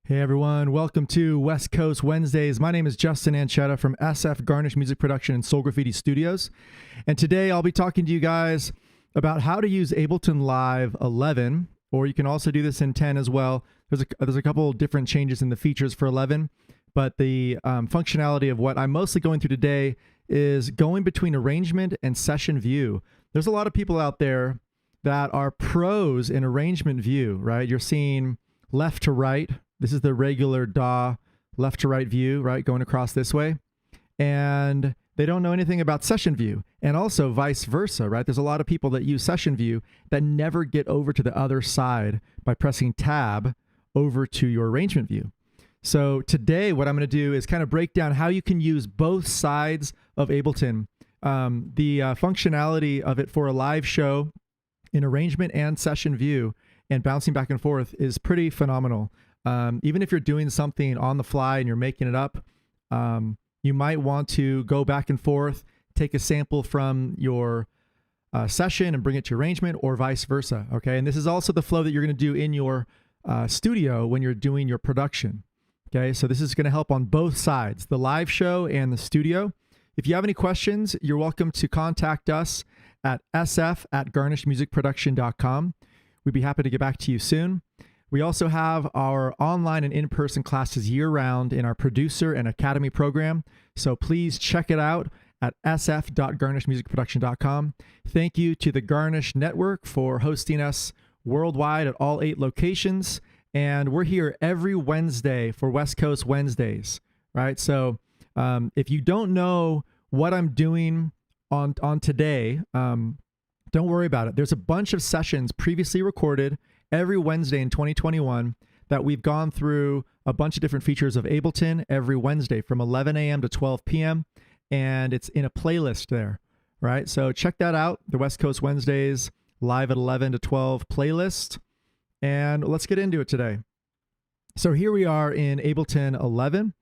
Hey everyone, welcome to West Coast Wednesdays. My name is Justin Anchetta from SF Garnish Music Production and Soul Graffiti Studios. And today I'll be talking to you guys about how to use Ableton Live 11, or you can also do this in 10 as well. There's a couple different changes in the features for 11, but the functionality of what I'm mostly going through today is going between arrangement and session view. There's a lot of people out there that are pros in arrangement view, right? You're seeing left to right. This is the regular DAW left to right view, right? Going across this way. And they don't know anything about session view, and also vice versa, right? There's a lot of people that use session view that never get over to the other side by pressing tab over to your arrangement view. So today what I'm going to do is kind of break down how you can use both sides of Ableton. The functionality of it for a live show in arrangement and session view and bouncing back and forth is pretty phenomenal. Even if you're doing something on the fly and you're making it up, you might want to go back and forth, take a sample from your session and bring it to arrangement, or vice versa. Okay. And this is also the flow that you're going to do in your studio when you're doing your production. Okay. So this is going to help on both sides, the live show and the studio. If you have any questions, you're welcome to contact us at sf@garnishmusicproduction.com. We'd be happy to get back to you soon. We also have our online and in-person classes year-round in our producer and academy program. So please check it out at sf.garnishmusicproduction.com. Thank you to the Garnish Network for hosting us worldwide at all 8 locations. And we're here every Wednesday for West Coast Wednesdays, right? So if you don't know what I'm doing on today, don't worry about it. There's a bunch of sessions previously recorded every Wednesday in 2021 that we've gone through a bunch of different features of Ableton every Wednesday from 11 a.m. to 12 p.m. And it's in a playlist there, right? So check that out, the West Coast Wednesdays live at 11 to 12 playlist. And let's get into it today. So here we are in Ableton 11.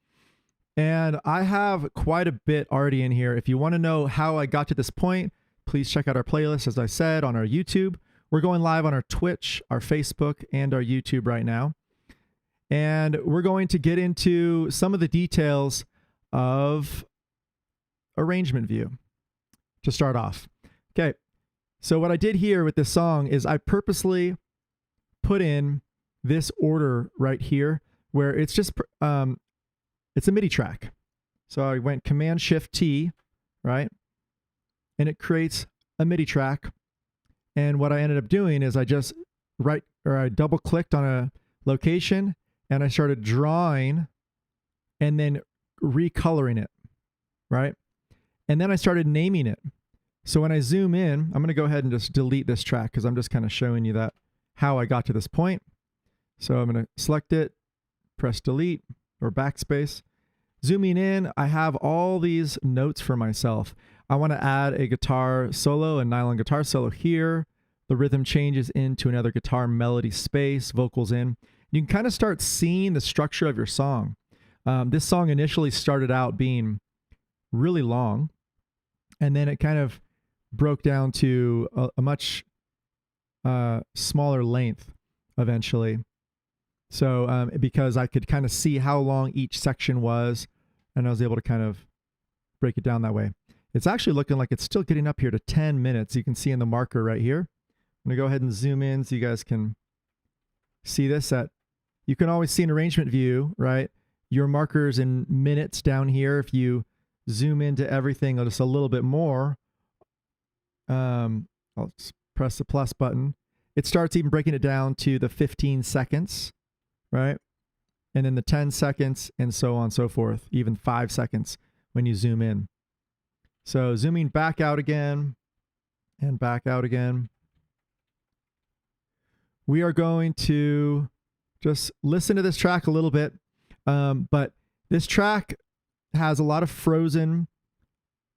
And I have quite a bit already in here. If you want to know how I got to this point, please check out our playlist, as I said, on our YouTube. We're going live on our Twitch, our Facebook, and our YouTube right now. And we're going to get into some of the details of arrangement view to start off. Okay, so what I did here with this song is I purposely put in this order right here where it's just, it's a MIDI track. So I went Command-Shift-T, right? And it creates a MIDI track. And what I ended up doing is I double clicked on a location and I started drawing and then recoloring it, right? And then I started naming it. So when I zoom in, I'm going to go ahead and just delete this track because I'm just kind of showing you that how I got to this point. So I'm going to select it, press delete or backspace. Zooming in, I have all these notes for myself. I want to add a guitar solo, a nylon guitar solo here. The rhythm changes into another guitar melody space, vocals in. You can kind of start seeing the structure of your song. This song initially started out being really long, and then it kind of broke down to a much smaller length eventually. So because I could kind of see how long each section was, and I was able to kind of break it down that way. It's actually looking like it's still getting up here to 10 minutes. You can see in the marker right here. I'm going to go ahead and zoom in so you guys can see this. You can always see an arrangement view, right? Your markers in minutes down here. If you zoom into everything just a little bit more, I'll just press the plus button. It starts even breaking it down to the 15 seconds, right? And then the 10 seconds and so on and so forth, even 5 seconds when you zoom in. So zooming back out again and back out again. We are going to just listen to this track a little bit. But this track has a lot of frozen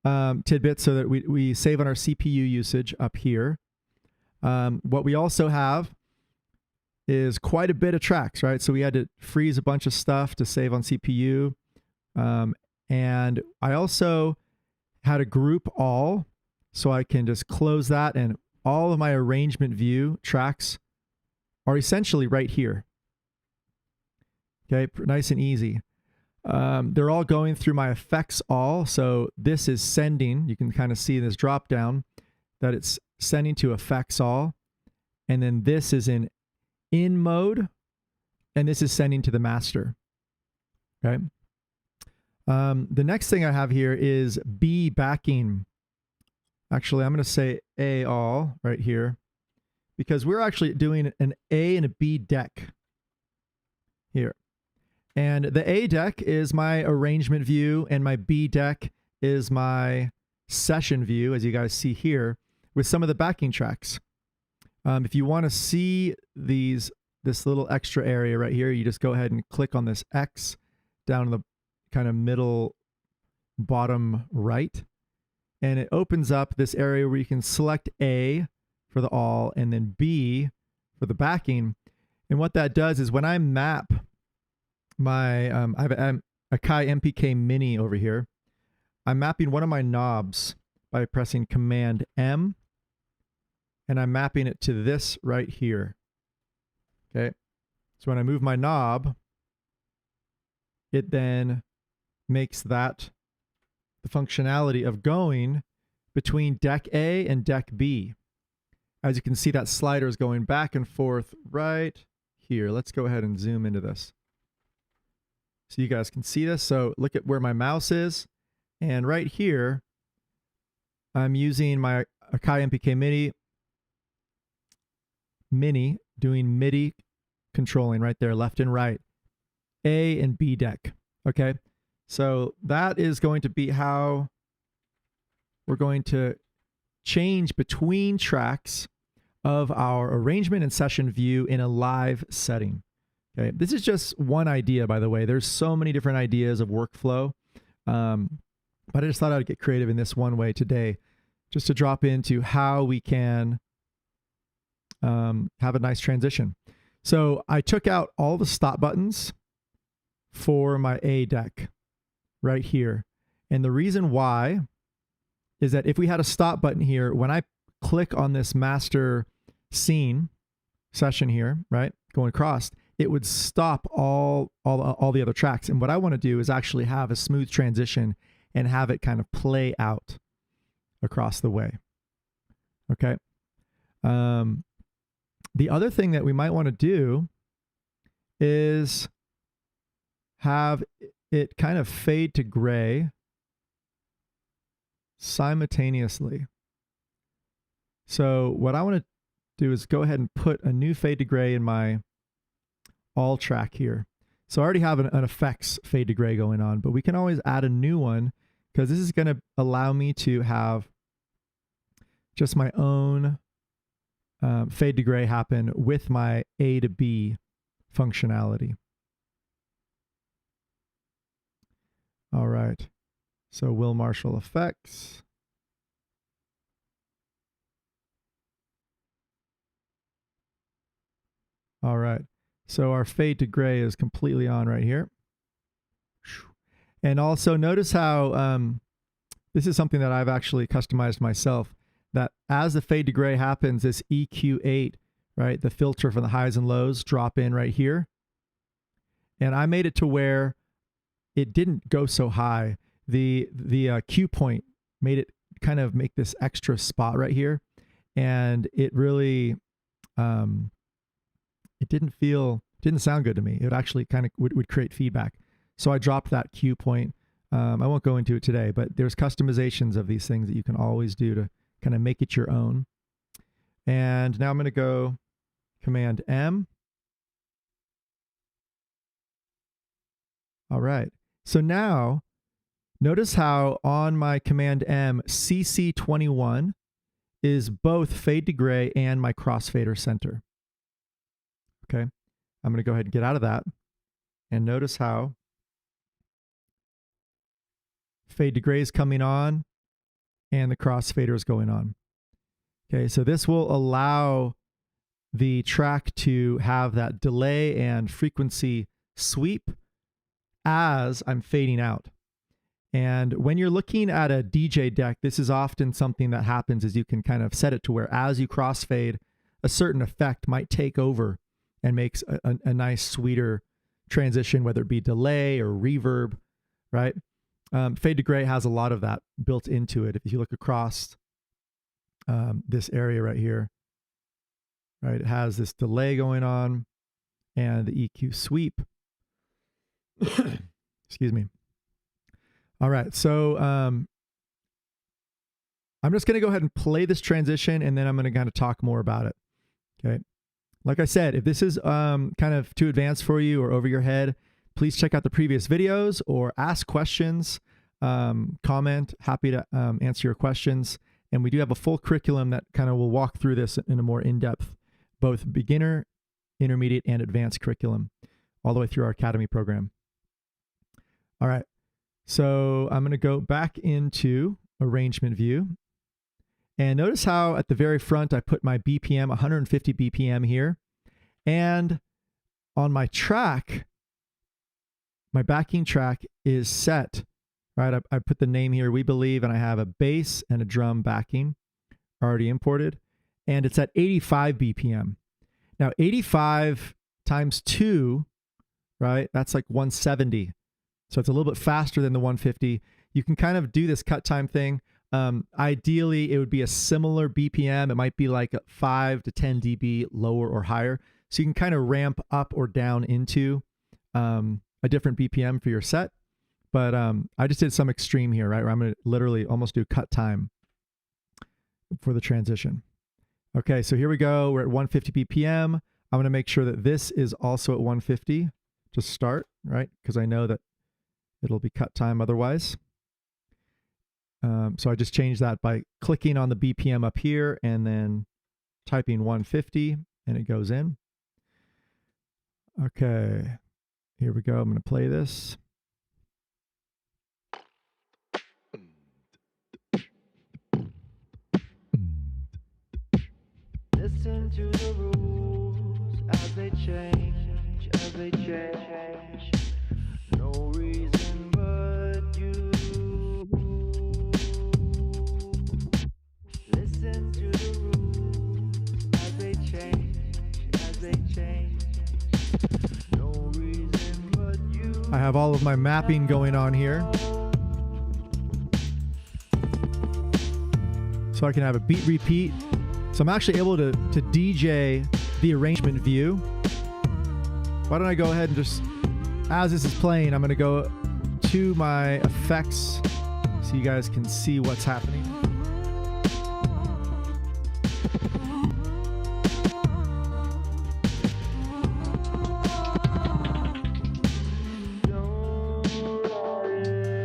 tidbits so that we save on our CPU usage up here. What we also have is quite a bit of tracks, right? So we had to freeze a bunch of stuff to save on CPU. And I also had to group all, so I can just close that, and all of my arrangement view tracks are essentially right here. Okay, nice and easy. They're all going through my effects all. So this is sending. You can kind of see this drop down that it's sending to effects all. And then this is in mode. And this is sending to the master. Okay. The next thing I have here is B backing. Actually, I'm going to say A all right here because we're actually doing an A and a B deck here. And the A deck is my arrangement view and my B deck is my session view, as you guys see here, with some of the backing tracks. If you want to see this little extra area right here, you just go ahead and click on this X down in the kind of middle bottom right. And it opens up this area where you can select A for the all and then B for the backing. And what that does is when I map my, I have a Akai MPK Mini over here, I'm mapping one of my knobs by pressing Command M, and I'm mapping it to this right here. Okay. So when I move my knob, it then makes that the functionality of going between deck A and deck B. As you can see, that slider is going back and forth right here. Let's go ahead and zoom into this so you guys can see this. So look at where my mouse is. And right here, I'm using my Akai MPK Mini doing MIDI controlling right there, left and right, A and B deck. Okay. So that is going to be how we're going to change between tracks of our arrangement and session view in a live setting. Okay, this is just one idea, by the way. There's so many different ideas of workflow, but I just thought I'd get creative in this one way today, just to drop into how we can have a nice transition. So I took out all the stop buttons for my A deck right here. And the reason why is that if we had a stop button here, when I click on this master scene session here, right, going across, it would stop all the other tracks. And what I want to do is actually have a smooth transition and have it kind of play out across the way. Okay. The other thing that we might want to do is have it kind of fade to gray simultaneously. So what I want to do is go ahead and put a new fade to gray in my all track here. So I already have an effects fade to gray going on, but we can always add a new one because this is going to allow me to have just my own fade to gray happen with my A to B functionality. All right. So Will Marshall effects. All right. So our fade to gray is completely on right here. And also notice how this is something that I've actually customized myself, that as the fade to gray happens, this EQ8, right, the filter for the highs and lows drop in right here. And I made it to where it didn't go so high. The cue point made it kind of make this extra spot right here. And it really, it didn't sound good to me. It actually kind of would create feedback. So I dropped that cue point. I won't go into it today, but there's customizations of these things that you can always do to kind of make it your own. And now I'm going to go Command M. All right. So now notice how on my Command M, CC21 is both fade to gray and my crossfader center. Okay. I'm going to go ahead and get out of that. And notice how fade to gray is coming on and the crossfader is going on. Okay. So this will allow the track to have that delay and frequency sweep as I'm fading out. And when you're looking at a DJ deck, this is often something that happens is you can kind of set it to where as you crossfade, a certain effect might take over and makes a nice, sweeter transition, whether it be delay or reverb, right? Fade to gray has a lot of that built into it. If you look across this area right here, right, it has this delay going on and the EQ sweep. Excuse me. All right, so I'm just going to go ahead and play this transition, and then I'm going to kind of talk more about it. Okay. Like I said, if this is kind of too advanced for you or over your head, please check out the previous videos or ask questions, comment. Happy to answer your questions. And we do have a full curriculum that kind of will walk through this in a more in-depth, both beginner, intermediate, and advanced curriculum, all the way through our Academy program. All right. So I'm going to go back into arrangement view. And notice how at the very front, I put my BPM, 150 BPM here. And on my track, my backing track is set, right? I put the name here, We Believe, and I have a bass and a drum backing already imported. And it's at 85 BPM. Now, 85 times 2, right? That's like 170. So it's a little bit faster than the 150. You can kind of do this cut time thing. Ideally, it would be a similar BPM. It might be like 5 to 10 dB lower or higher. So you can kind of ramp up or down into a different BPM for your set. But I just did some extreme here, right? Where I'm going to literally almost do cut time for the transition. Okay, so here we go. We're at 150 BPM. I'm going to make sure that this is also at 150 to start, right? Because I know that it'll be cut time otherwise. So I just changed that by clicking on the BPM up here and then typing 150 and it goes in. Okay, here we go. I'm going to play this. Listen to the rules as they change, as they change. No reason but you. Listen to the rules as they change, as they change. No reason but you. I have all of my mapping going on here. So I can have a beat repeat. So I'm actually able to DJ the arrangement view. Why don't I go ahead and just, as this is playing, I'm going to go to my effects so you guys can see what's happening.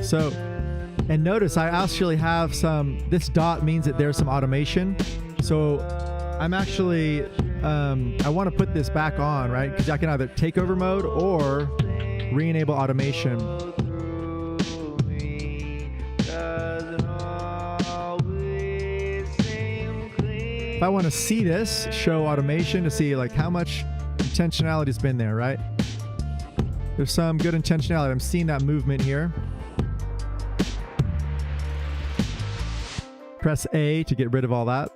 So, and notice I actually have some, this dot means that there's some automation. So I'm actually, I want to put this back on, right? Because I can either take over mode or re-enable automation. If I want to see this, show automation to see like how much intentionality has been there, right? There's some good intentionality. I'm seeing that movement here. Press A to get rid of all that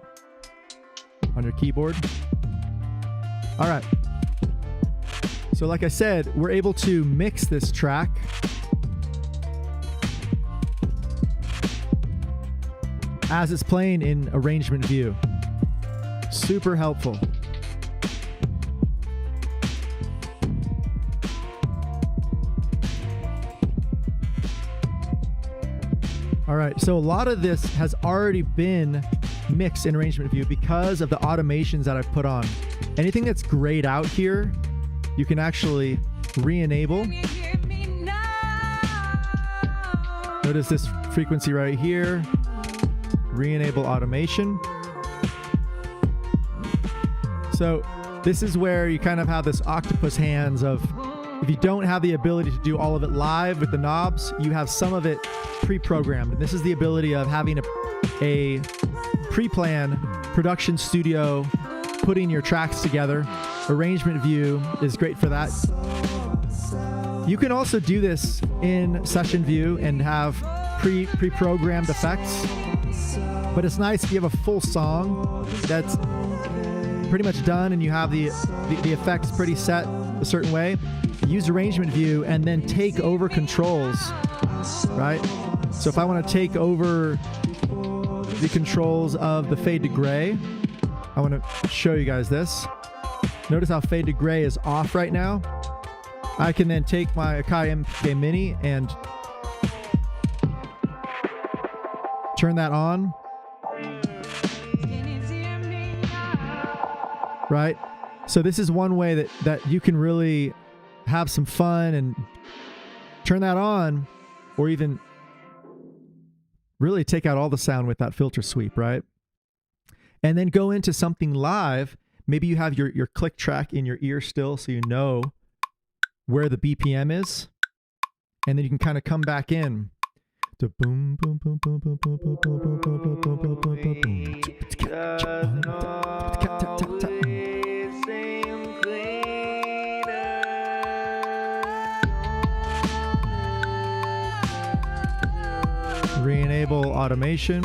on your keyboard. All right. So like I said, we're able to mix this track. As it's playing in arrangement view. Super helpful. All right, so a lot of this has already been mixed in arrangement view because of the automations that I've put on. Anything that's grayed out here, you can actually re-enable. Notice this frequency right here, re-enable automation. So this is where you kind of have this octopus hands of, if you don't have the ability to do all of it live with the knobs, you have some of it pre-programmed. And this is the ability of having a pre-planned production studio, putting your tracks together. Arrangement view is great for that. You can also do this in session view and have pre-programmed effects. But it's nice if you have a full song that's pretty much done and you have the effects pretty set a certain way. use arrangement view and then take over controls, right? So if I want to take over the controls of the fade to gray, I want to show you guys this. Notice how fade to gray is off right now. I can then take my Akai MK Mini and turn that on. Right? So this is one way that you can really have some fun and turn that on, or even really take out all the sound with that filter sweep, right? And then go into something live. Maybe you have your click track in your ear still, so you know where the BPM is. And then you can kind of come back in to boom, boom, boom, boom, boom, boom, boom, boom, boom, boom, boom, boom, boom, boom, boom, boom. Re-enable automation.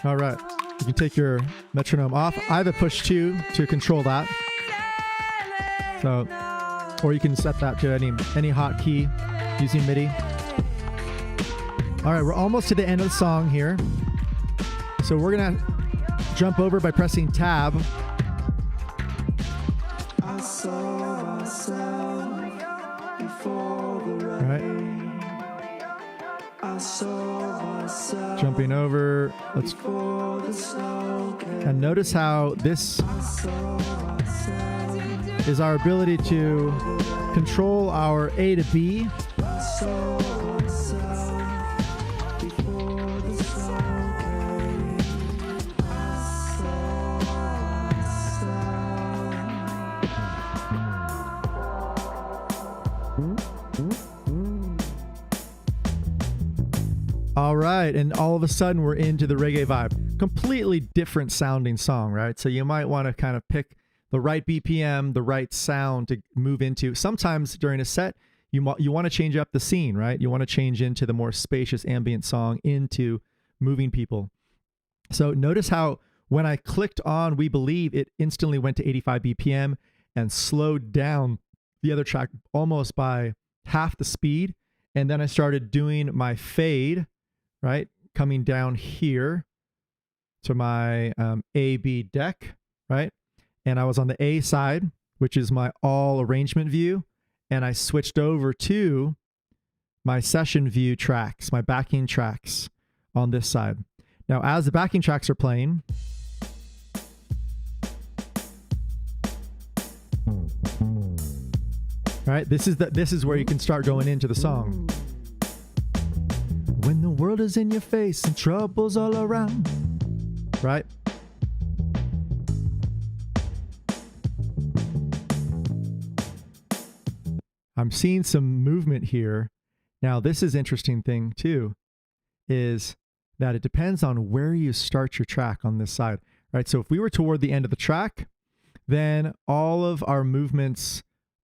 All right, you can take your metronome off. I have a push 2 to control that. So, or you can set that to any hotkey using Midi. All right, we're almost to the end of the song here. So we're gonna jump over by pressing tab. All right. Jumping over, and notice how this is our ability to control our A to B. All right, and all of a sudden we're into the reggae vibe. Completely different sounding song, right? So you might want to kind of pick the right BPM, the right sound to move into. Sometimes during a set, you want to change up the scene, right? You want to change into the more spacious ambient song, into moving people. So notice how when I clicked on We Believe, it instantly went to 85 BPM and slowed down the other track almost by half the speed. And then I started doing my fade, right? Coming down here to my A-B deck, right? And I was on the A side, which is my all arrangement view. And I switched over to my session view tracks, my backing tracks on this side. Now, as the backing tracks are playing, right? This is where you can start going into the song. When the world is in your face and trouble's all around, right? I'm seeing some movement here. Now, this is interesting thing too, is that it depends on where you start your track on this side, right? So if we were toward the end of the track, then all of our movements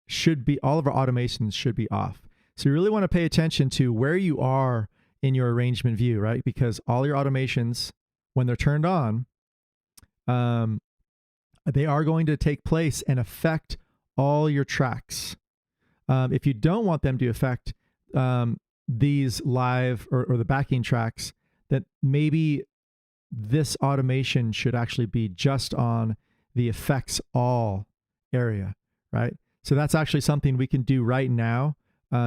should be, all of our automations should be off. So you really want to pay attention to where you are in your arrangement view, right? Because all your automations, when they're turned on, they are going to take place and affect all your tracks. If you don't want them to affect these live or the backing tracks, that maybe this automation should actually be just on the effects all area, right? So that's actually something we can do right now,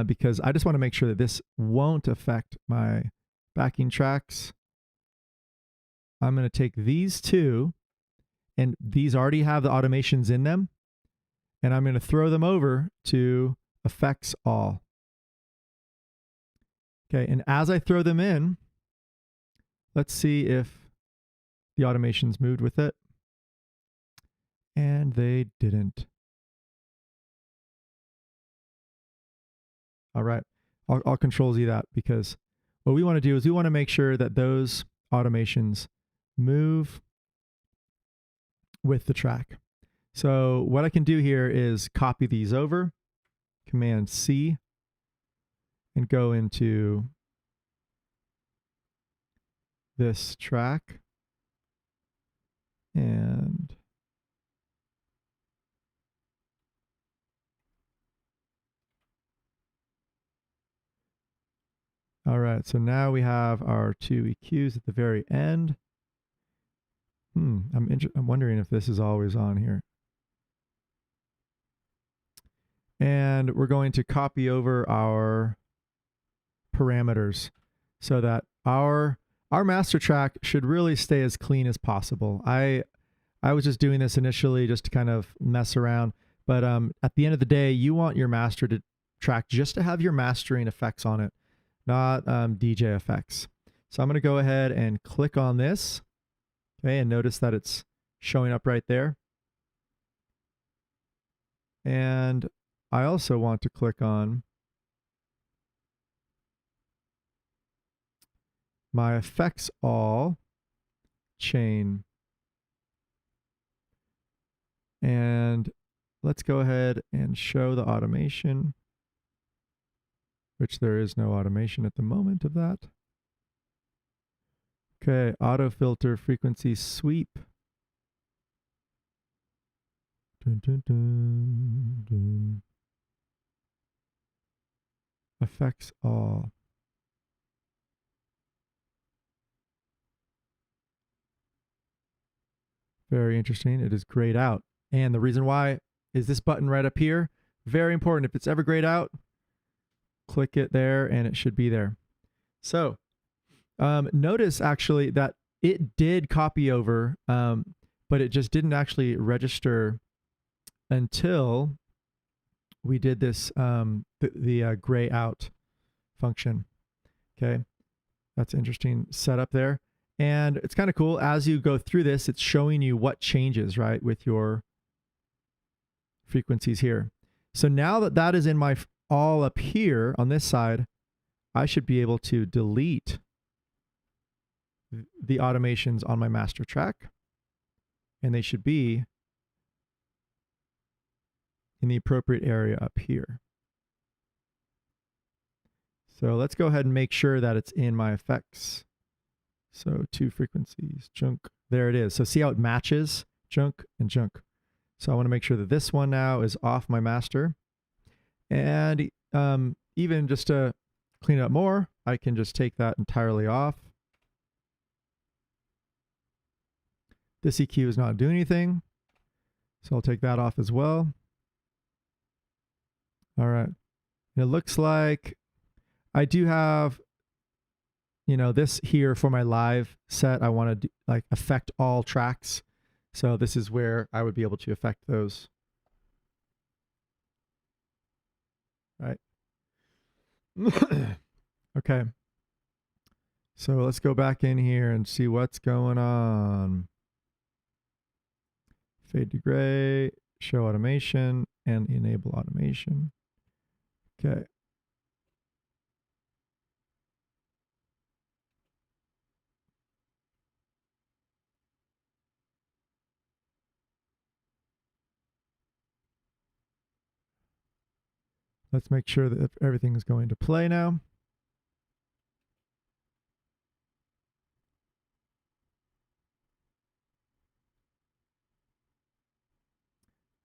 because I just want to make sure that this won't affect my backing tracks. I'm going to take these two, and these already have the automations in them, and I'm going to throw them over to effects all. Okay, and as I throw them in, let's see if the automations moved with it. And they didn't. All right, I'll Control Z that, because what we want to do is we want to make sure that those automations move with the track. So what I can do here is copy these over, Command C, and go into this track. And all right, so now we have our two EQs at the very end. I'm wondering if this is always on here. And we're going to copy over our parameters so that our master track should really stay as clean as possible. I was just doing this initially just to kind of mess around, but at the end of the day, you want your master track just to have your mastering effects on it, not DJ effects. So I'm going to go ahead and click on this, okay, and notice that it's showing up right there. And I also want to click on my effects all chain. And let's go ahead and show the automation, which there is no automation at the moment of that. Okay, auto filter frequency sweep. Dun, dun, dun, dun. Effects all. Very interesting. It is grayed out. And the reason why is this button right up here. Very important. If it's ever grayed out, click it there and it should be there. So notice actually that it did copy over, but it just didn't actually register until we did this, the gray out function. Okay. That's interesting setup there. And it's kind of cool. As you go through this, it's showing you what changes, right, with your frequencies here. So now that that is in my all up here on this side, I should be able to delete the automations on my master track, and they should be in the appropriate area up here. So let's go ahead and make sure that it's in my effects. So two frequencies, junk, there it is. So see how it matches junk and junk. So I want to make sure that this one now is off my master. And even just to clean it up more, I can just take that entirely off. This EQ is not doing anything, so I'll take that off as well. All right. And it looks like I do have, you know, this here for my live set. I want to like affect all tracks. So this is where I would be able to affect those. Right. Okay. So let's go back in here and see what's going on. Fade to gray, show automation, and enable automation. Okay. Let's make sure that everything is going to play now.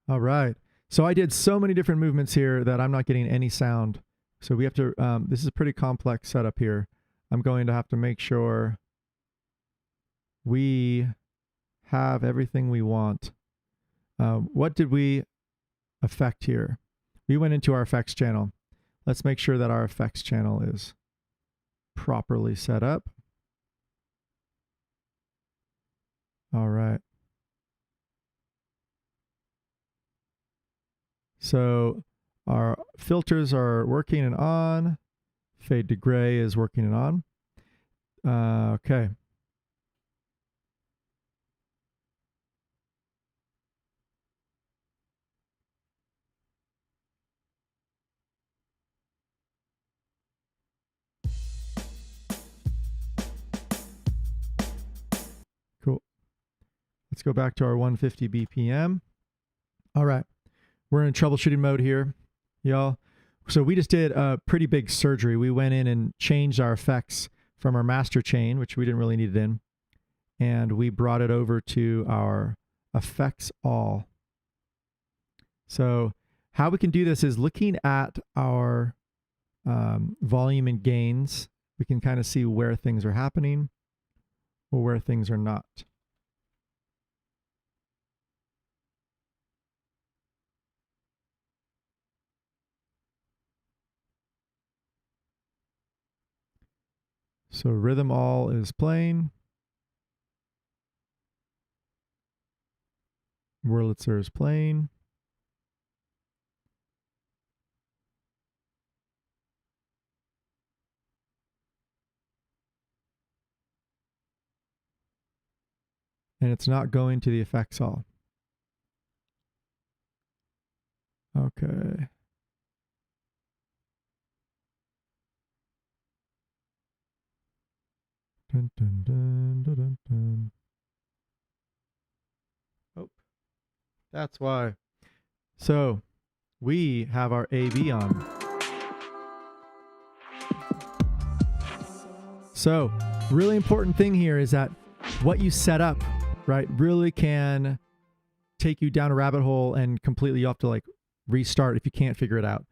All right. So I did so many different movements here that I'm not getting any sound. So we have to, this is a pretty complex setup here. I'm going to have to make sure we have everything we want. What did we affect here? We went into our effects channel. Let's make sure that our effects channel is properly set up. All right. So our filters are working and on. Fade to gray is working and on. Okay. Cool. Let's go back to our 150 BPM. All right. We're in troubleshooting mode here, y'all. So we just did a pretty big surgery. We went in and changed our effects from our master chain, which we didn't really need it in, and we brought it over to our effects all. So how we can do this is looking at our volume and gains. We can kind of see where things are happening or where things are not. So rhythm all is playing. Wurlitzer is playing. And it's not going to the effects all. Okay. Dun, dun, dun, dun, dun, dun. Oh, that's why. So we have our AB on. So really important thing here is that what you set up, right, really can take you down a rabbit hole and completely you have to like restart if you can't figure it out.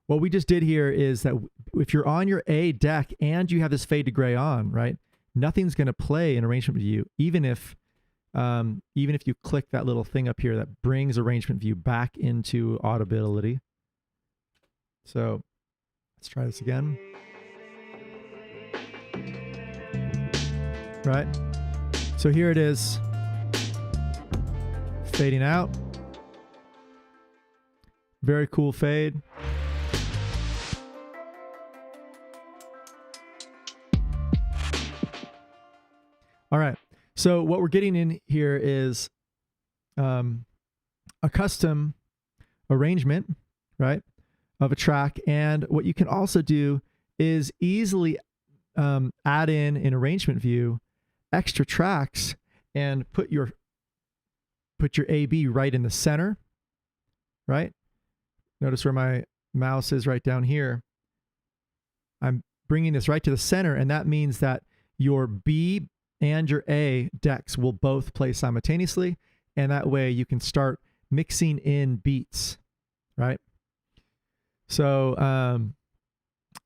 What we just did here is that if you're on your A deck and you have this fade to gray on, right, nothing's going to play in arrangement view, even if you click that little thing up here that brings arrangement view back into audibility. So let's try this again. Right. So here it is, fading out. Very cool fade. All right. So what we're getting in here is a custom arrangement, right, of a track. And what you can also do is easily add in arrangement view extra tracks and put your AB right in the center, right? Notice where my mouse is right down here. I'm bringing this right to the center, and that means that your B and your A decks will both play simultaneously, and that way you can start mixing in beats, right? So,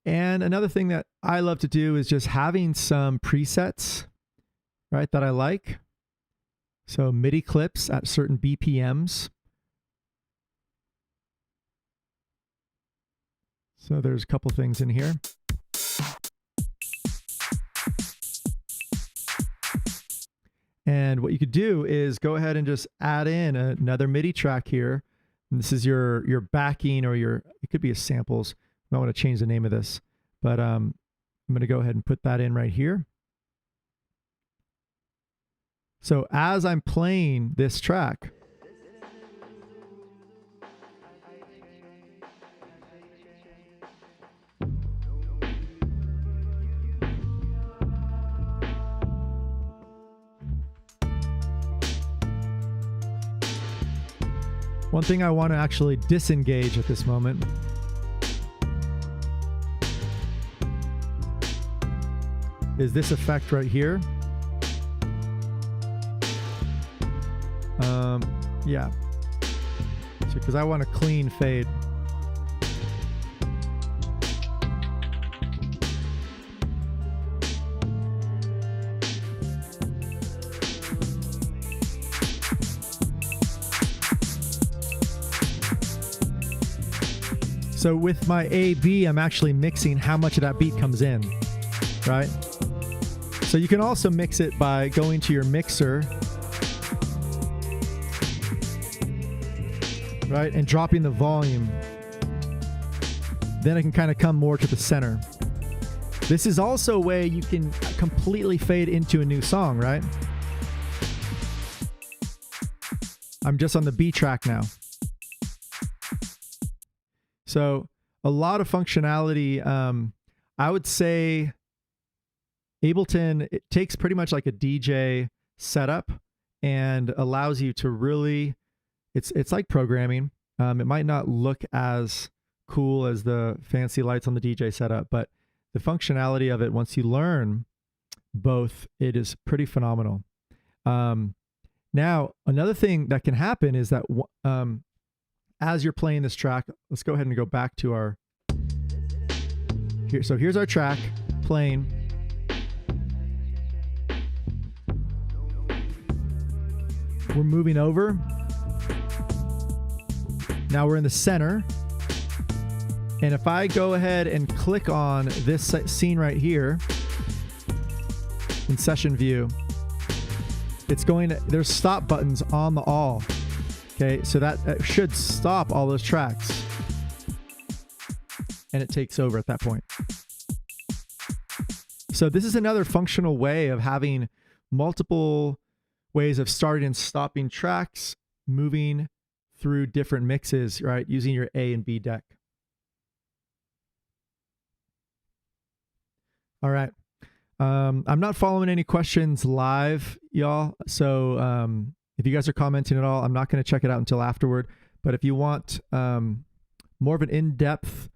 and another thing that I love to do is just having some presets, right, that I like. So MIDI clips at certain BPMs. So there's a couple things in here. And what you could do is go ahead and just add in another MIDI track here. And this is your backing or it could be a samples. I want to change the name of this, but I'm going to go ahead and put that in right here. So as I'm playing this track, one thing I want to actually disengage at this moment is this effect right here. Yeah, because I want a clean fade. So with my AB, I'm actually mixing how much of that beat comes in, right? So you can also mix it by going to your mixer, right, and dropping the volume. Then it can kind of come more to the center. This is also a way you can completely fade into a new song, right? I'm just on the B track now. So a lot of functionality. I would say Ableton, it takes pretty much like a DJ setup and allows you to really, it's like programming. It might not look as cool as the fancy lights on the DJ setup, but the functionality of it, once you learn both, it is pretty phenomenal. Now, another thing that can happen is that as you're playing this track, let's go ahead and go back to our here. So here's our track playing. We're moving over. Now we're in the center. And if I go ahead and click on this scene right here in session view, it's going to, there's stop buttons on the all. Okay, so that should stop all those tracks. And it takes over at that point. So this is another functional way of having multiple ways of starting and stopping tracks, moving through different mixes, right? Using your A and B deck. All right. I'm not following any questions live, y'all. So if you guys are commenting at all, I'm not going to check it out until afterward. But if you want more of an in-depth,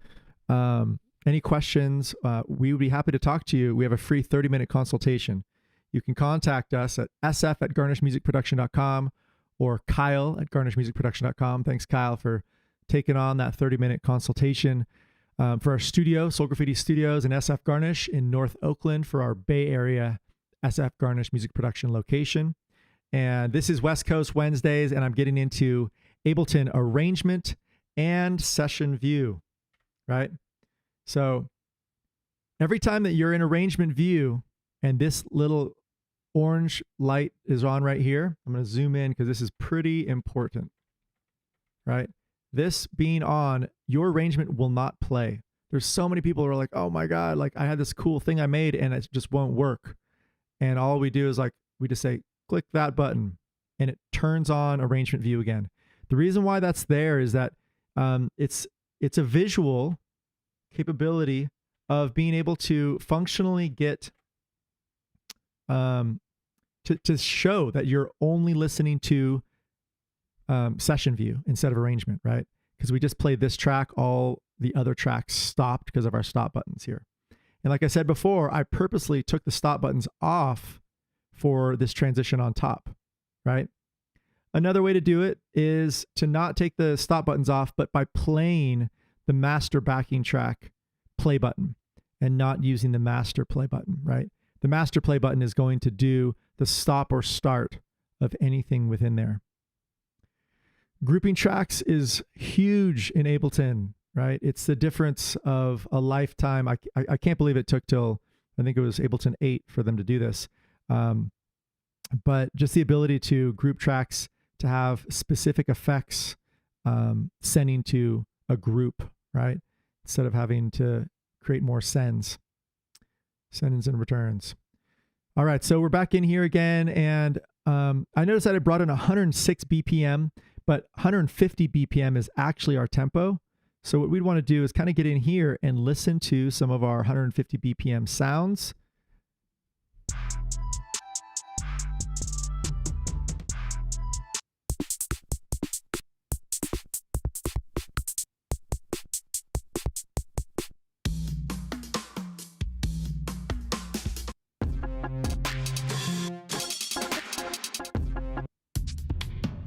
any questions, we would be happy to talk to you. We have a free 30-minute consultation. You can contact us at sf@garnishmusicproduction.com or Kyle@garnishmusicproduction.com. Thanks, Kyle, for taking on that 30-minute consultation. For our studio, Soul Graffiti Studios and SF Garnish in North Oakland for our Bay Area SF Garnish Music Production location. And this is West Coast Wednesdays, and I'm getting into Ableton arrangement and session view, right? So every time that you're in arrangement view and this little orange light is on right here, I'm going to zoom in because this is pretty important, right? This being on, your arrangement will not play. There's so many people who are like, oh my God, like I had this cool thing I made and it just won't work. And all we do is like, we just say, click that button and it turns on arrangement view again. The reason why that's there is that it's a visual capability of being able to functionally get, to show that you're only listening to session view instead of arrangement, right? Because we just played this track, all the other tracks stopped because of our stop buttons here. And like I said before, I purposely took the stop buttons off for this transition on top, right? Another way to do it is to not take the stop buttons off, but by playing the master backing track play button and not using the master play button, right? The master play button is going to do the stop or start of anything within there. Grouping tracks is huge in Ableton, right? It's the difference of a lifetime. I can't believe it took till, I think it was Ableton 8 for them to do this. But just the ability to group tracks, to have specific effects sending to a group, right? Instead of having to create more sends and returns. All right, so we're back in here again. And I noticed that I brought in 106 BPM, but 150 BPM is actually our tempo. So what we'd want to do is kind of get in here and listen to some of our 150 BPM sounds.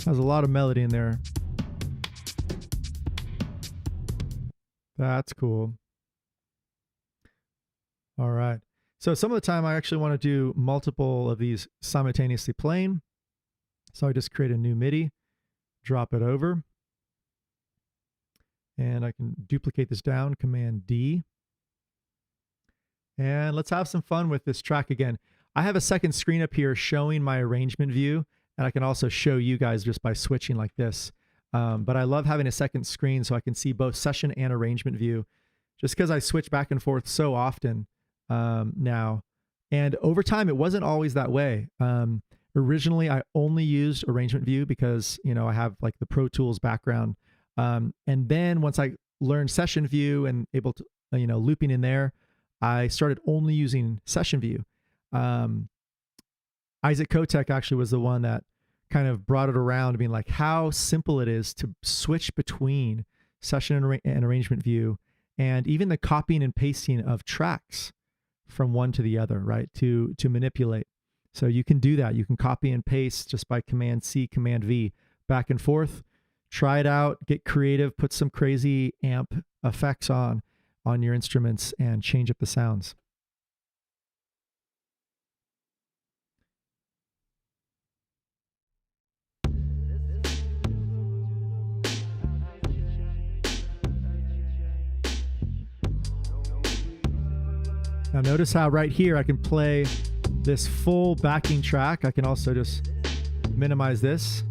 Has a lot of melody in there. That's cool. All right. So some of the time I actually want to do multiple of these simultaneously playing. So I just create a new Midi, drop it over, and I can duplicate this down, Command D. And let's have some fun with this track again. I have a second screen up here showing my arrangement view, and I can also show you guys just by switching like this. But I love having a second screen so I can see both session and arrangement view, just because I switch back and forth so often now. And over time, it wasn't always that way. Originally, I only used arrangement view because, you know, I have like the Pro Tools background. And then once I learned session view and able to, you know, looping in there, I started only using session view. Isaac Kotek actually was the one that kind of brought it around, being like how simple it is to switch between session and arrangement view and even the copying and pasting of tracks from one to the other, right? To manipulate. So you can do that. You can copy and paste just by Command C, Command V, back and forth. Try it out, get creative, put some crazy amp effects on your instruments and change up the sounds. Now notice how right here I can play this full backing track. I can also just minimize this.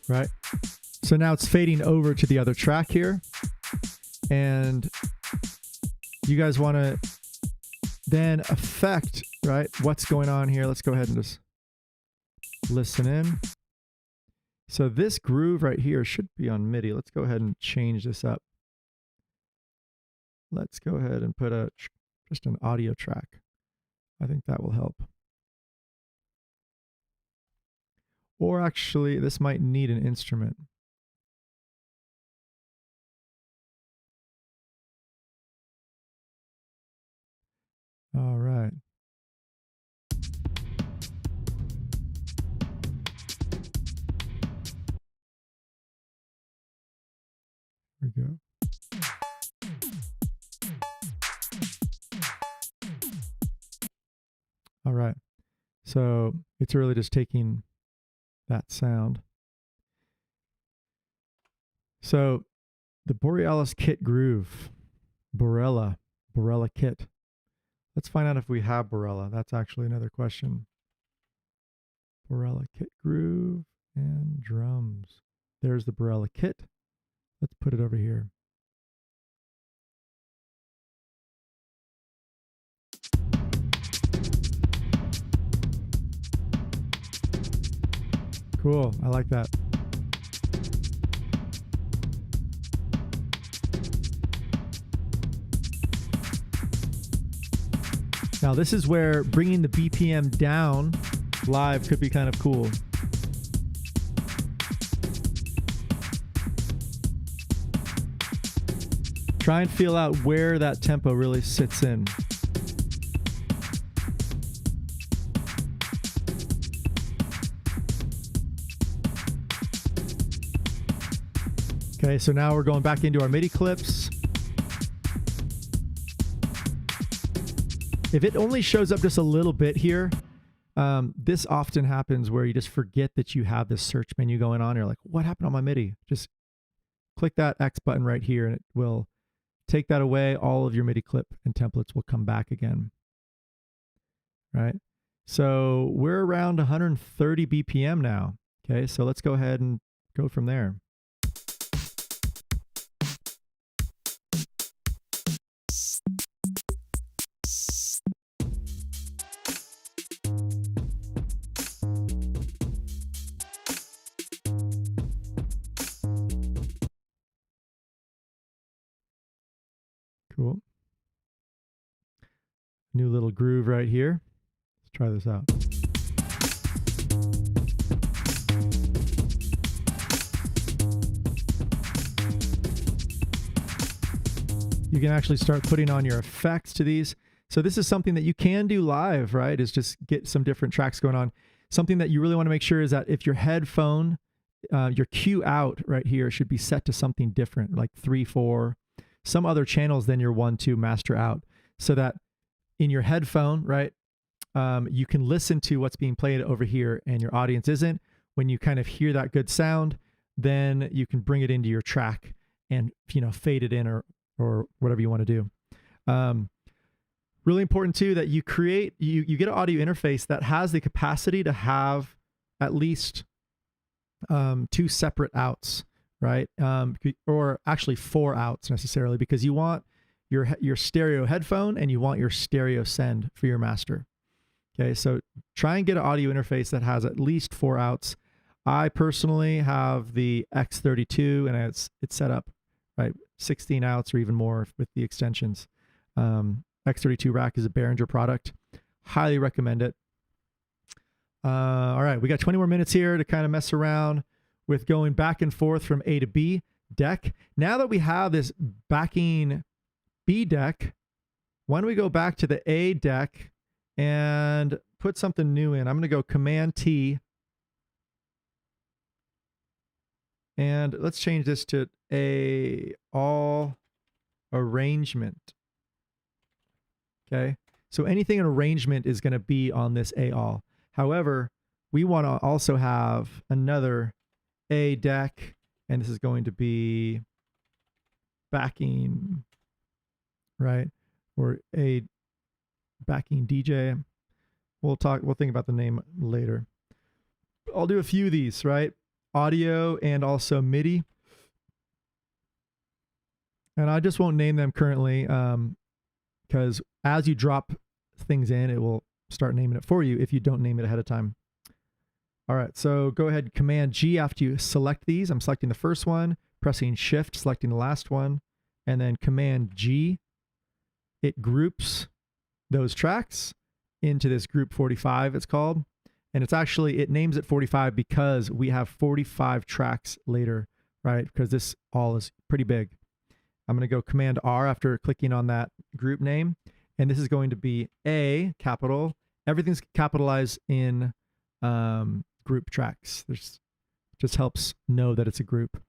Right. So now it's fading over to the other track here. And you guys want to then affect, right, what's going on here. Let's go ahead and just listen in. So this groove right here should be on MIDI. Let's go ahead and change this up. Let's go ahead and put just an audio track. I think that will help. Or actually, this might need an instrument. All right. Here we go. All right. So it's really just taking that sound. So the Borealis kit groove, Borella kit. Let's find out if we have Borella. That's actually another question. Borella kit groove and drums. There's the Borella kit. Let's put it over here. Cool, I like that. Now this is where bringing the BPM down live could be kind of cool. Try and feel out where that tempo really sits in. Okay, so now we're going back into our MIDI clips. If it only shows up just a little bit here, this often happens where you just forget that you have this search menu going on. You're like, what happened on my MIDI? Just click that X button right here and it will take that away. All of your MIDI clip and templates will come back again. Right? So we're around 130 BPM now. Okay, so let's go ahead and go from there. Cool. New little groove right here. Let's try this out. You can actually start putting on your effects to these. So this is something that you can do live, right? Is just get some different tracks going on. Something that you really want to make sure is that if your headphone, your cue out right here should be set to something different, like 3, 4, some other channels than your 1, 2 master out, so that in your headphone, right, you can listen to what's being played over here and your audience isn't. When you kind of hear that good sound, then you can bring it into your track and, you know, fade it in or whatever you want to do. Really important too that you create, you get an audio interface that has the capacity to have at least 2 separate outs, right? Or actually 4 outs necessarily, because you want your stereo headphone and you want your stereo send for your master. Okay, so try and get an audio interface that has at least 4 outs. I personally have the X32 and it's set up right 16 outs or even more with the extensions. X32 rack is a Behringer product. Highly recommend it. All right, we got 20 more minutes here to kind of mess around with going back and forth from A to B deck. Now that we have this backing B deck, why don't we go back to the A deck and put something new in? I'm going to go Command T. And let's change this to a all arrangement. Okay, so anything in arrangement is going to be on this A all. However, we want to also have another A deck, and this is going to be backing, right? Or a backing DJ. We'll think about the name later. I'll do a few of these, right? Audio and also Midi. And I just won't name them currently because as you drop things in, it will start naming it for you if you don't name it ahead of time. All right, so go ahead, Command G after you select these. I'm selecting the first one, pressing Shift, selecting the last one, and then Command G. It groups those tracks into this group 45, it's called. And it's actually, it names it 45 because we have 45 tracks later, right? Because this all is pretty big. I'm going to go Command R after clicking on that group name. And this is going to be A, capital. Everything's capitalized in group tracks. There's just helps know that it's a group.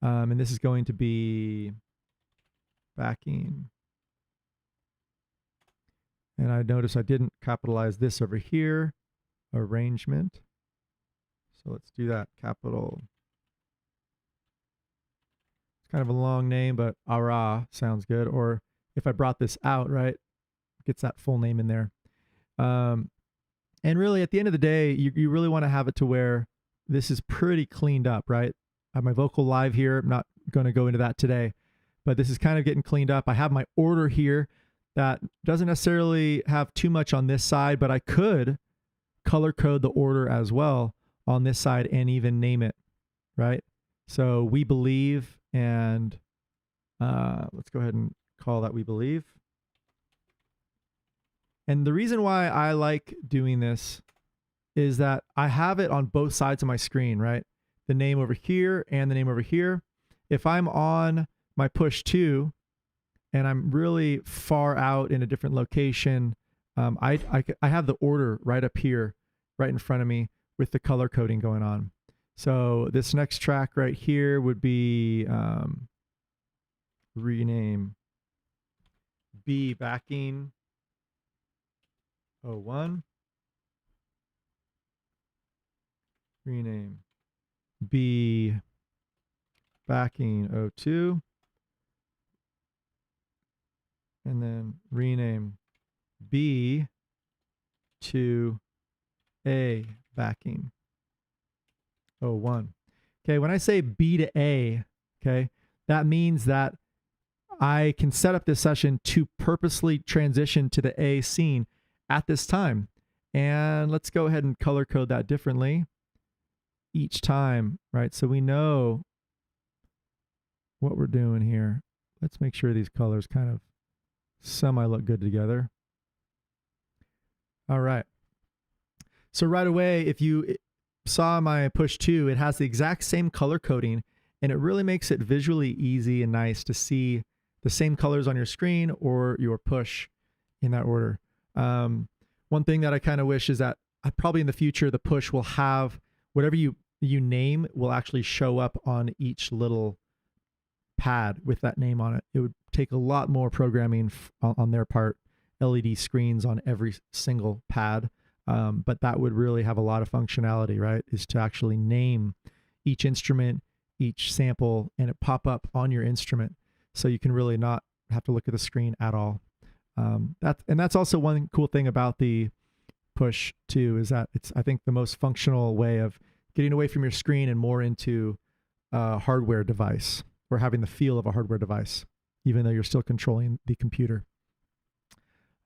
And this is going to be backing. And I notice I didn't capitalize this over here. Arrangement. So let's do that. Capital. It's kind of a long name, but ARA sounds good. Or if I brought this out, right, gets that full name in there. And really, at the end of the day, you really want to have it to where this is pretty cleaned up, right? I have my vocal live here. I'm not going to go into that today, but this is kind of getting cleaned up. I have my order here that doesn't necessarily have too much on this side, but I could color code the order as well on this side and even name it, right? So We Believe, and let's go ahead and call that We Believe. And the reason why I like doing this is that I have it on both sides of my screen, right? The name over here and the name over here. If I'm on my push 2 and I'm really far out in a different location, I have the order right up here, right in front of me with the color coding going on. So this next track right here would be rename B backing 01. Rename B backing 02. And then rename B to A backing 01. Okay, when I say B to A, okay, that means that I can set up this session to purposely transition to the A scene at this time. And let's go ahead and color code that differently each time, right? So we know what we're doing here. Let's make sure these colors kind of semi look good together. All right. So right away, if you saw my push 2, it has the exact same color coding, and it really makes it visually easy and nice to see the same colors on your screen or your push in that order. One thing that I kind of wish is that probably in the future, the push will have whatever you name will actually show up on each little pad with that name on it. It would take a lot more programming on their part, LED screens on every single pad. But that would really have a lot of functionality, right? Is to actually name each instrument, each sample, and it pop up on your instrument. So you can really not have to look at the screen at all. That's also one cool thing about the push 2 is that it's, I think, the most functional way of getting away from your screen and more into a hardware device or having the feel of a hardware device. even though you're still controlling the computer.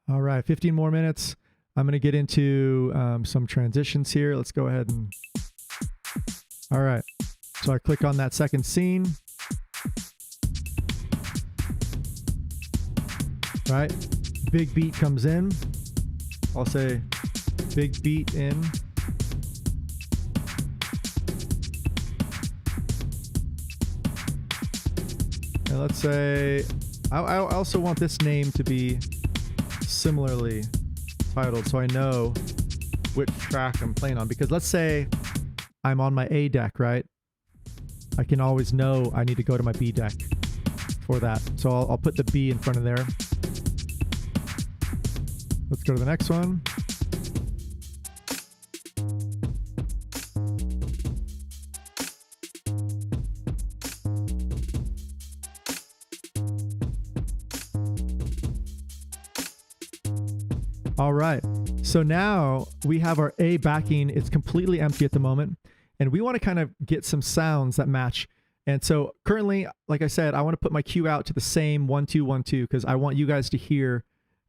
All right, 15 more minutes. I'm going to get into some transitions here. Let's go ahead and... All right, so I click on that second scene. Right, big beat comes in. I'll say big beat in. And let's say, I also want this name to be similarly titled so I know which track I'm playing on. Because let's say I'm on my A deck, right? I can always know I need to go to my B deck for that. So I'll put the B in front of there. Let's go to the next one. All right, so now we have our A backing. It's completely empty at the moment, and we want to kind of get some sounds that match. And so currently, like I said, I want to put my cue out to the same 1 2 1 2 because I want you guys to hear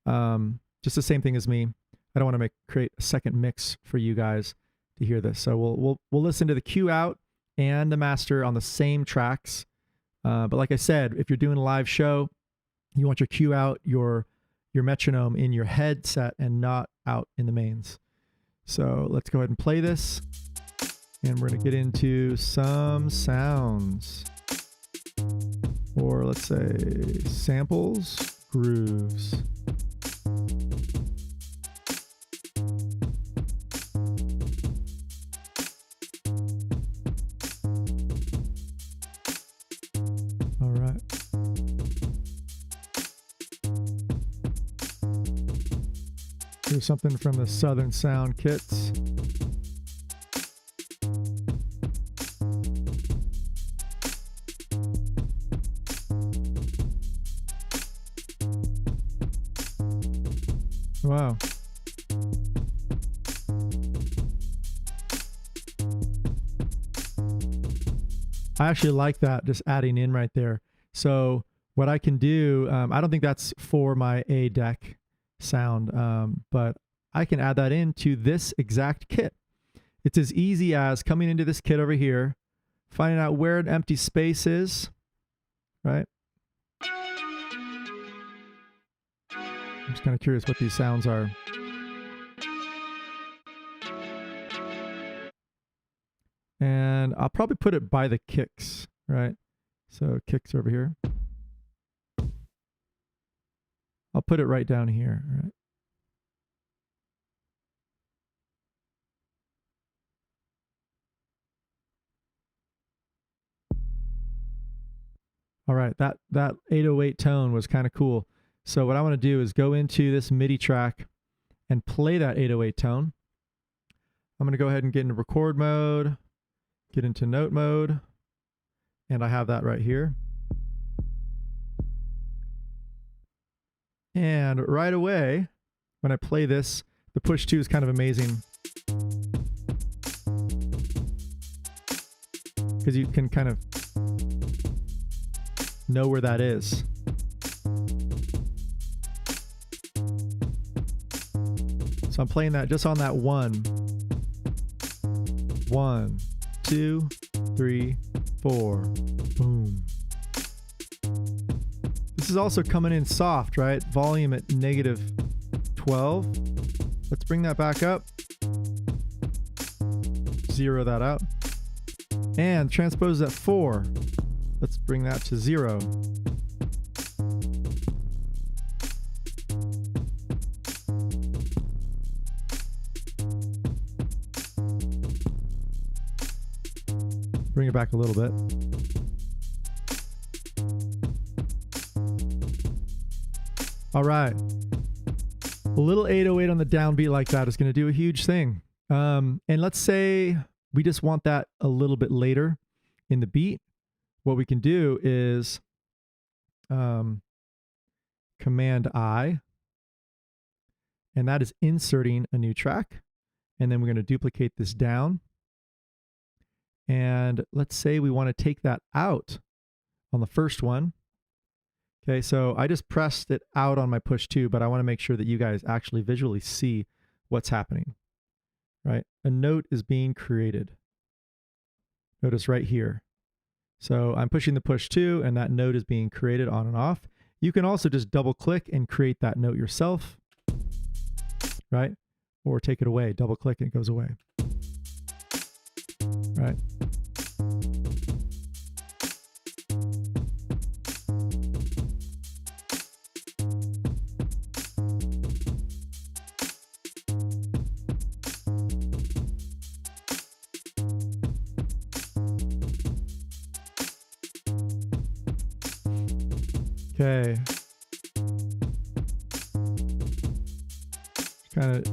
just the same thing as me. I don't want to create a second mix for you guys to hear this. So we'll listen to the cue out and the master on the same tracks. But like I said, if you're doing a live show, you want your cue out, your metronome in your headset and not out in the mains. So let's go ahead and play this. And we're going to get into some sounds. Or let's say samples, grooves. All right. Here's something from the Southern Sound kits. Wow. I actually like that, just adding in right there. So what I can do, I don't think that's for my A deck sound, but I can add that into this exact kit. It's as easy as coming into this kit over here, finding out where an empty space is, right? I'm just kind of curious what these sounds are. And I'll probably put it by the kicks, right? So kicks over here. I'll put it right down here, right? All right, that 808 tone was kind of cool. So what I want to do is go into this MIDI track and play that 808 tone. I'm going to go ahead and get into record mode, get into note mode, and I have that right here. And right away, when I play this, the push 2 is kind of amazing because you can kind of know where that is. So I'm playing that just on that 1. 1, 2, 3, 4. Boom. This is also coming in soft, right? Volume at -12. Let's bring that back up. Zero that out. And transpose at 4. Let's bring that to 0. Bring it back a little bit. All right. A little 808 on the downbeat like that is going to do a huge thing. And let's say we just want that a little bit later in the beat. What we can do is Command I, and that is inserting a new track. And then we're going to duplicate this down. And let's say we want to take that out on the first one Okay, so I just pressed it out on my push 2, but I want to make sure that you guys actually visually see what's happening, right? A note is being created. Notice right here. So I'm pushing the push 2 and that note is being created on and off. You can also just double click and create that note yourself, right? Or take it away, double click and it goes away, right? Okay. Kind of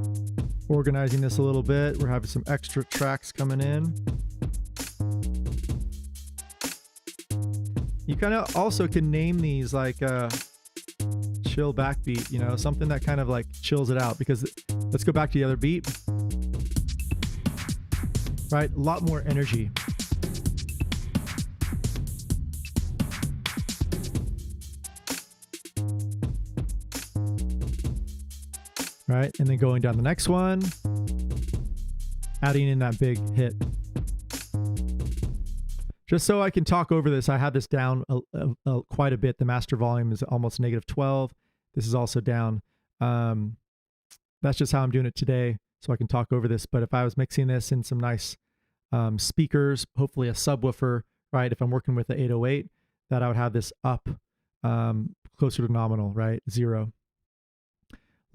organizing this a little bit. We're having some extra tracks coming in. You kind of also can name these like chill backbeat, you know, something that kind of like chills it out, because let's go back to the other beat. Right? A lot more energy. Right? And then going down the next one, adding in that big hit. Just so I can talk over this, I have this down quite a bit. The master volume is almost -12. This is also down. That's just how I'm doing it today, so I can talk over this. But if I was mixing this in some nice speakers, hopefully a subwoofer, right? If I'm working with the 808, that I would have this up closer to nominal, right? 0.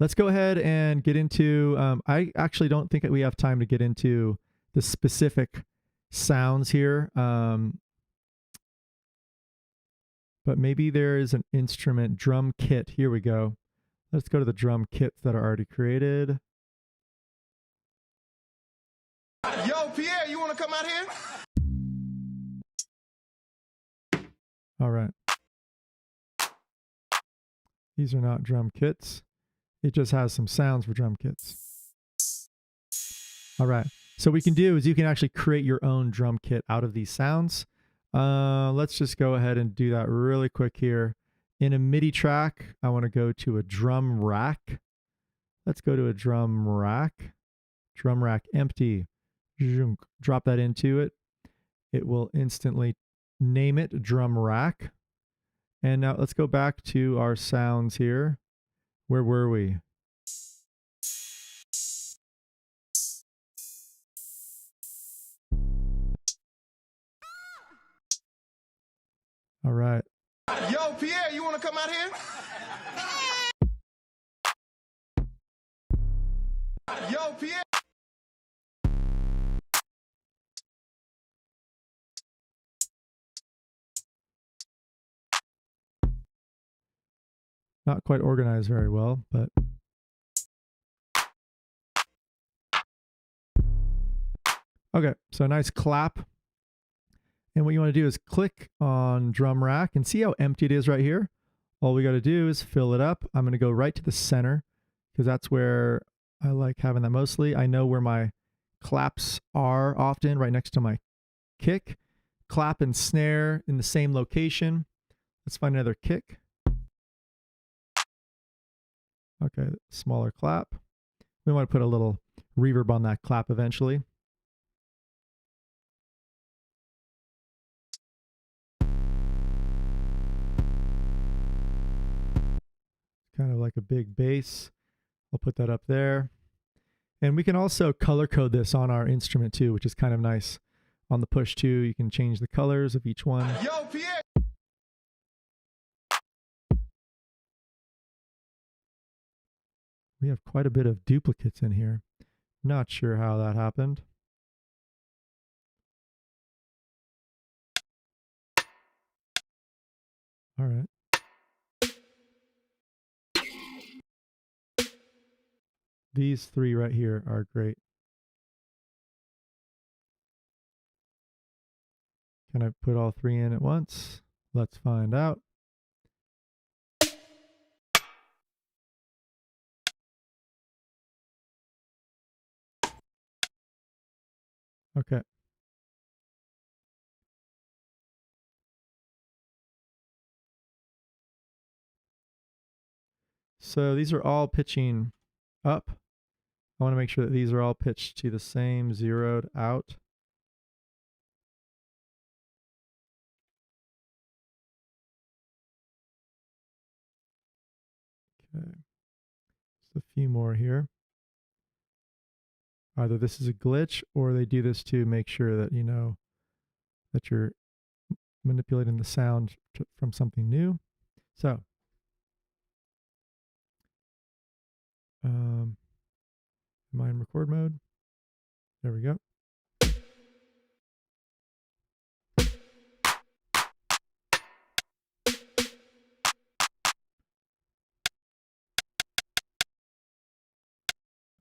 Let's go ahead and get into, I actually don't think that we have time to get into the specific sounds here. But maybe there is an instrument drum kit. Here we go. Let's go to the drum kits that are already created. Yo, Pierre, you want to come out here? All right. These are not drum kits. It just has some sounds for drum kits. All right. So what we can do is you can actually create your own drum kit out of these sounds. Let's just go ahead and do that really quick here. In a MIDI track, I want to go to a drum rack. Let's go to a drum rack empty. Drop that into it. It will instantly name it drum rack. And now let's go back to our sounds here. Where were we? All right. Yo, Pierre, you want to come out here? Yo, Pierre. Not quite organized very well, but okay, so a nice clap. And what you want to do is click on drum rack and see how empty it is right here. All we got to do is fill it up. I'm going to go right to the center because that's where I like having that mostly. I know where my claps are often, right next to my kick. Clap and snare in the same location. Let's find another kick. Okay, smaller clap. We want to put a little reverb on that clap eventually. Kind of like a big bass. I'll put that up there. And we can also color code this on our instrument too, which is kind of nice. On the push 2, you can change the colors of each one. Yo, Pierre. We have quite a bit of duplicates in here. Not sure how that happened. All right. These 3 right here are great. Can I put all 3 in at once? Let's find out. Okay. So these are all pitching up. I want to make sure that these are all pitched to the same, zeroed out. Okay. Just a few more here. Either this is a glitch or they do this to make sure that you know that you're manipulating the sound from something new. So, am I in record mode? There we go.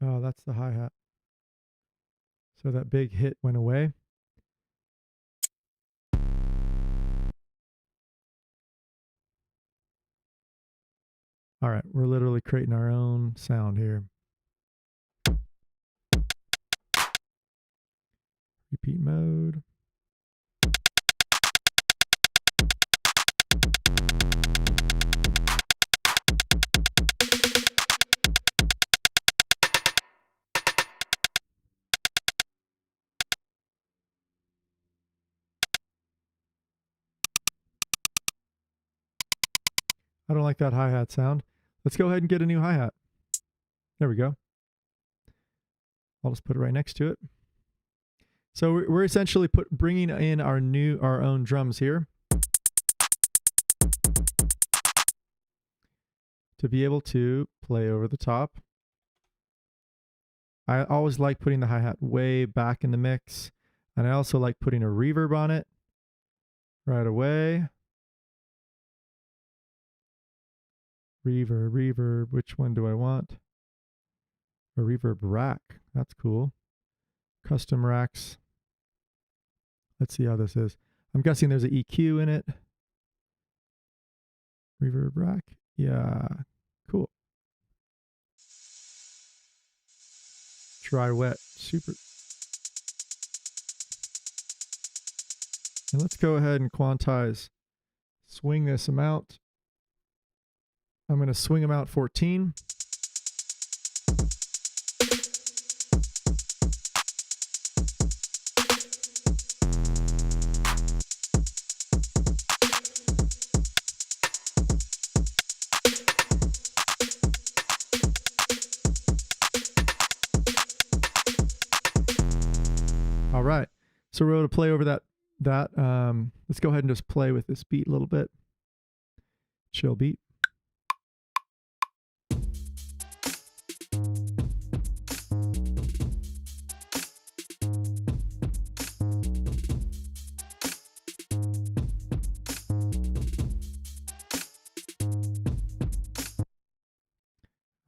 Oh, that's the hi-hat. So that big hit went away. All right, we're literally creating our own sound here. Repeat mode. I don't like that hi-hat sound. Let's go ahead and get a new hi-hat. There we go. I'll just put it right next to it. So we're essentially bringing in our own drums here to be able to play over the top. I always like putting the hi-hat way back in the mix, and I also like putting a reverb on it right away. Reverb, which one do I want? A reverb rack, that's cool. Custom racks. Let's see how this is. I'm guessing there's an EQ in it. Reverb rack, yeah, cool. Dry wet, super. And let's go ahead and quantize, swing this amount. I'm going to swing amount 14. All right, so we're able to play over that. Let's go ahead and just play with this beat a little bit. Chill beat.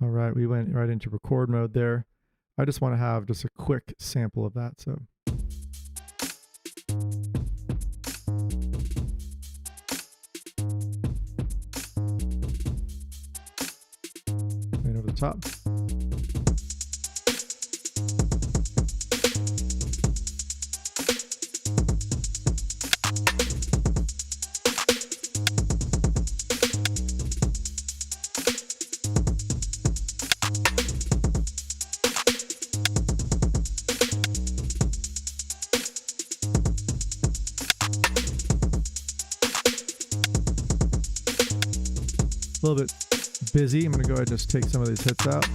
All right, we went right into record mode there. I just want to have just a quick sample of that. So. Right over the top. A little bit busy. I'm going to go ahead and just take some of these hits out.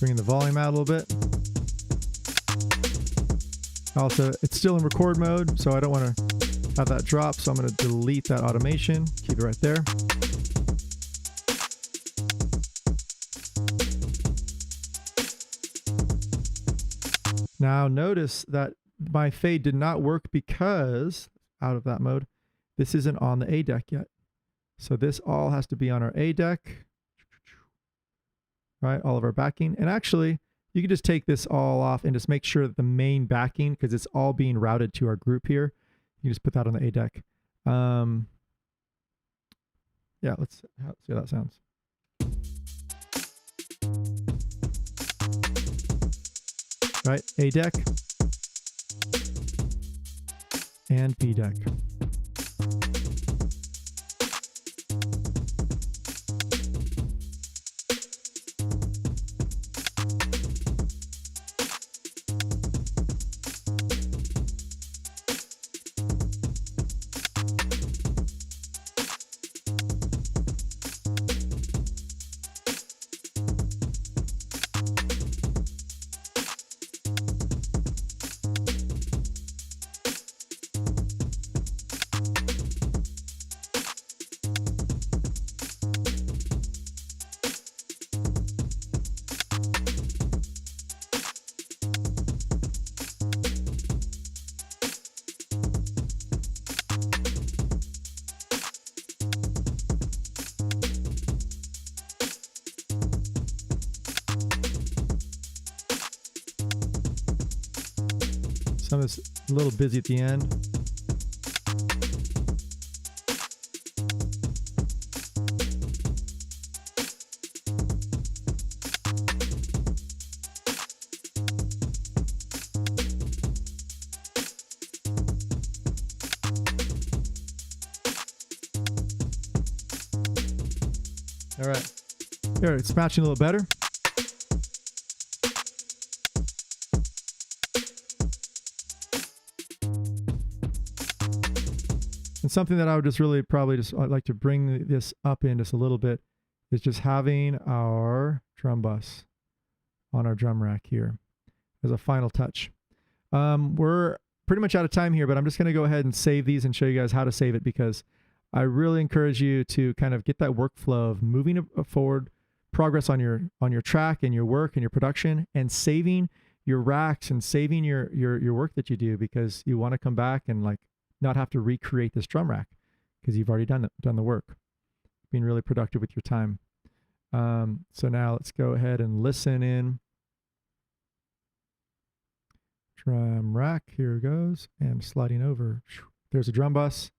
Bringing the volume out a little bit. Also, it's still in record mode, so I don't want to have that drop, so I'm going to delete that automation. Keep it right there. Now notice that my fade did not work because, out of that mode, this isn't on the A deck yet. So this all has to be on our A deck. Right, all of our backing. And actually, you can just take this all off and just make sure that the main backing, because it's all being routed to our group here, you can just put that on the A deck. Yeah, let's see how that sounds. Right, A deck and B deck. Some of it's a little busy at the end. All right. There, it's matching a little better. And something that I would just really probably just I'd like to bring this up in just a little bit is just having our drum bus on our drum rack here as a final touch. We're pretty much out of time here, but I'm just going to go ahead and save these and show you guys how to save it, because I really encourage you to kind of get that workflow of moving forward, progress on your track and your work and your production, and saving your racks and saving your work that you do, because you want to come back and like not have to recreate this drum rack because you've already done the work. Being really productive with your time. So now let's go ahead and listen in. Drum rack, here it goes, and sliding over. There's a drum bus.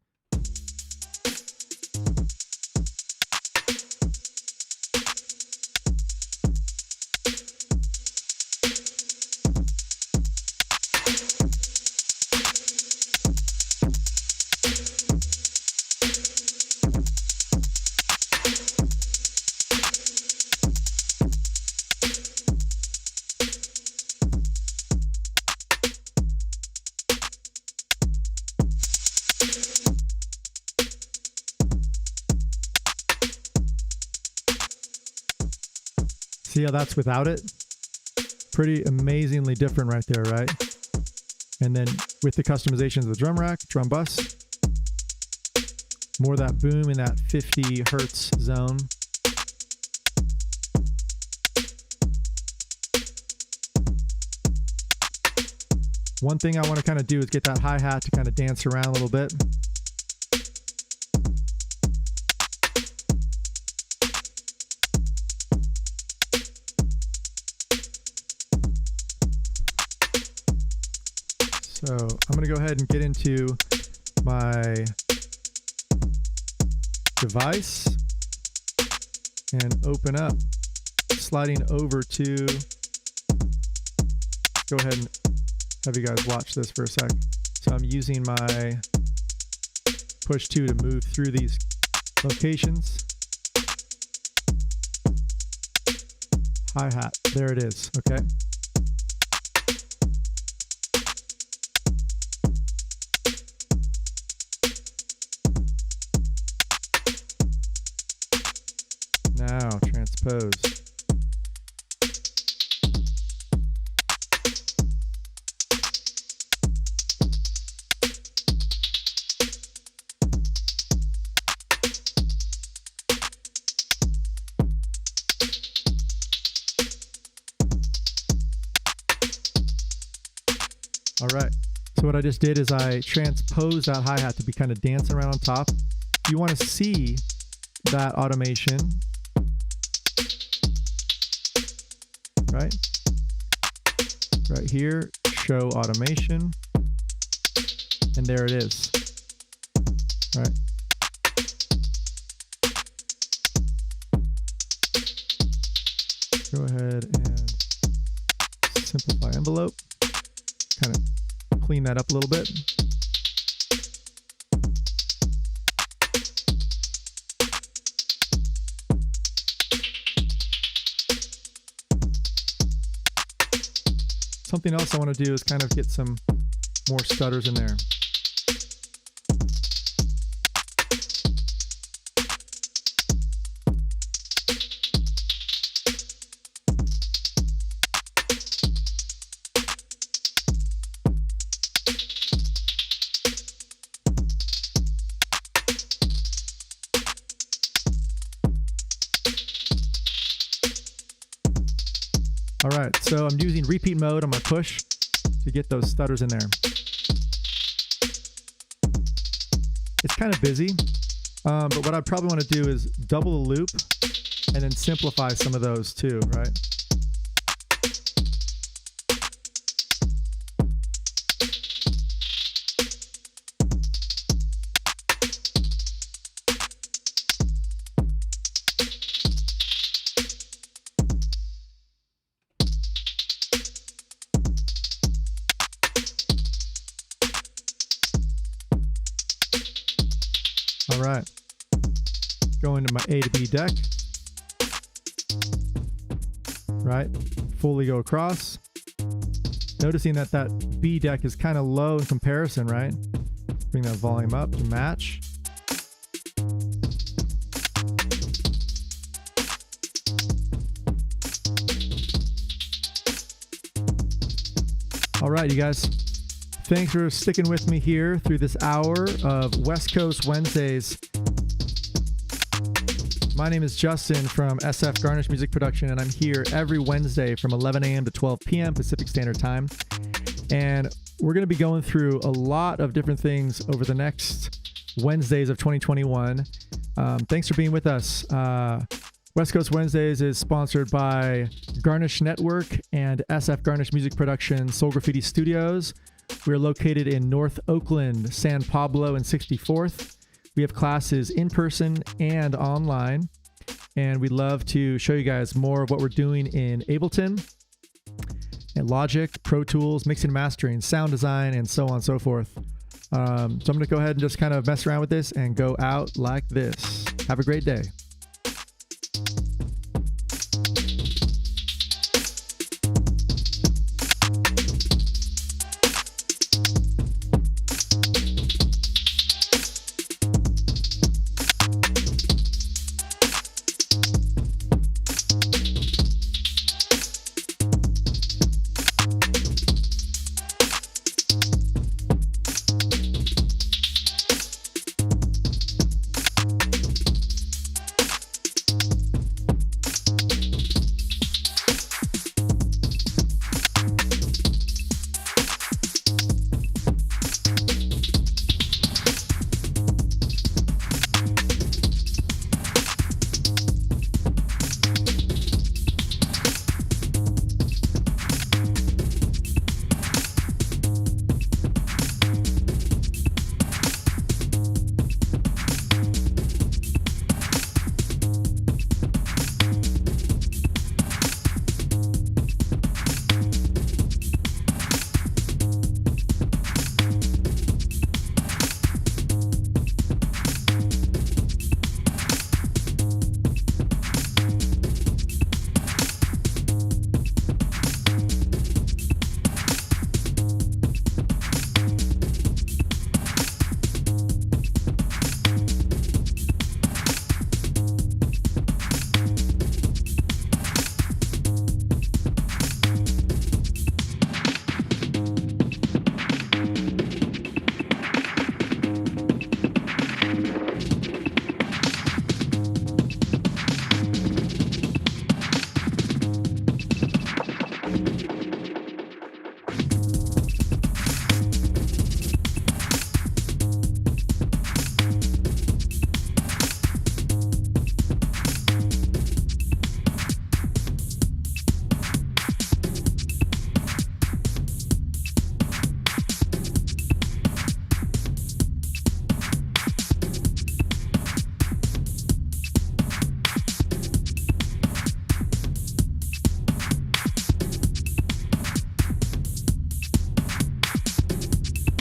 See how that's without it? Pretty amazingly different right there, right? And then with the customizations of the drum rack, drum bus, more of that boom in that 50 hertz zone. One thing I want to kind of do is get that hi-hat to kind of dance around a little bit. So I'm going to go ahead and get into my device and open up, sliding over to, go ahead and have you guys watch this for a sec. So I'm using my push 2 to move through these locations. Hi-hat, there it is, okay? Now transpose. All right, so what I just did is I transposed that hi-hat to be kind of dancing around on top. If you want to see that automation, right? right here, show automation, and there it is. All right. Go ahead and simplify envelope, kind of clean that up a little bit. Something else I want to do is kind of get some more stutters in there. All right, so I'm using repeat mode on my push to get those stutters in there. It's kind of busy, but what I probably want to do is double the loop and then simplify some of those too, right? All right, go into my A to B deck, right? Fully go across. Noticing that that B deck is kind of low in comparison, right? Bring that volume up to match. All right, you guys. Thanks for sticking with me here through this hour of West Coast Wednesdays. My name is Justin from SF Garnish Music Production, and I'm here every Wednesday from 11 a.m. to 12 p.m. Pacific Standard Time. And we're going to be going through a lot of different things over the next Wednesdays of 2021. Thanks for being with us. West Coast Wednesdays is sponsored by Garnish Network and SF Garnish Music Production Soul Graffiti Studios. We're located in North Oakland, San Pablo, and 64th. We have classes in person and online, and we'd love to show you guys more of what we're doing in Ableton, and Logic, Pro Tools, mixing and mastering, sound design, and so on and so forth. So I'm going to go ahead and just kind of mess around with this and go out like this. Have a great day.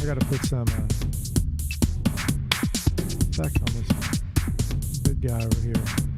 I gotta put some effect on this good guy over here.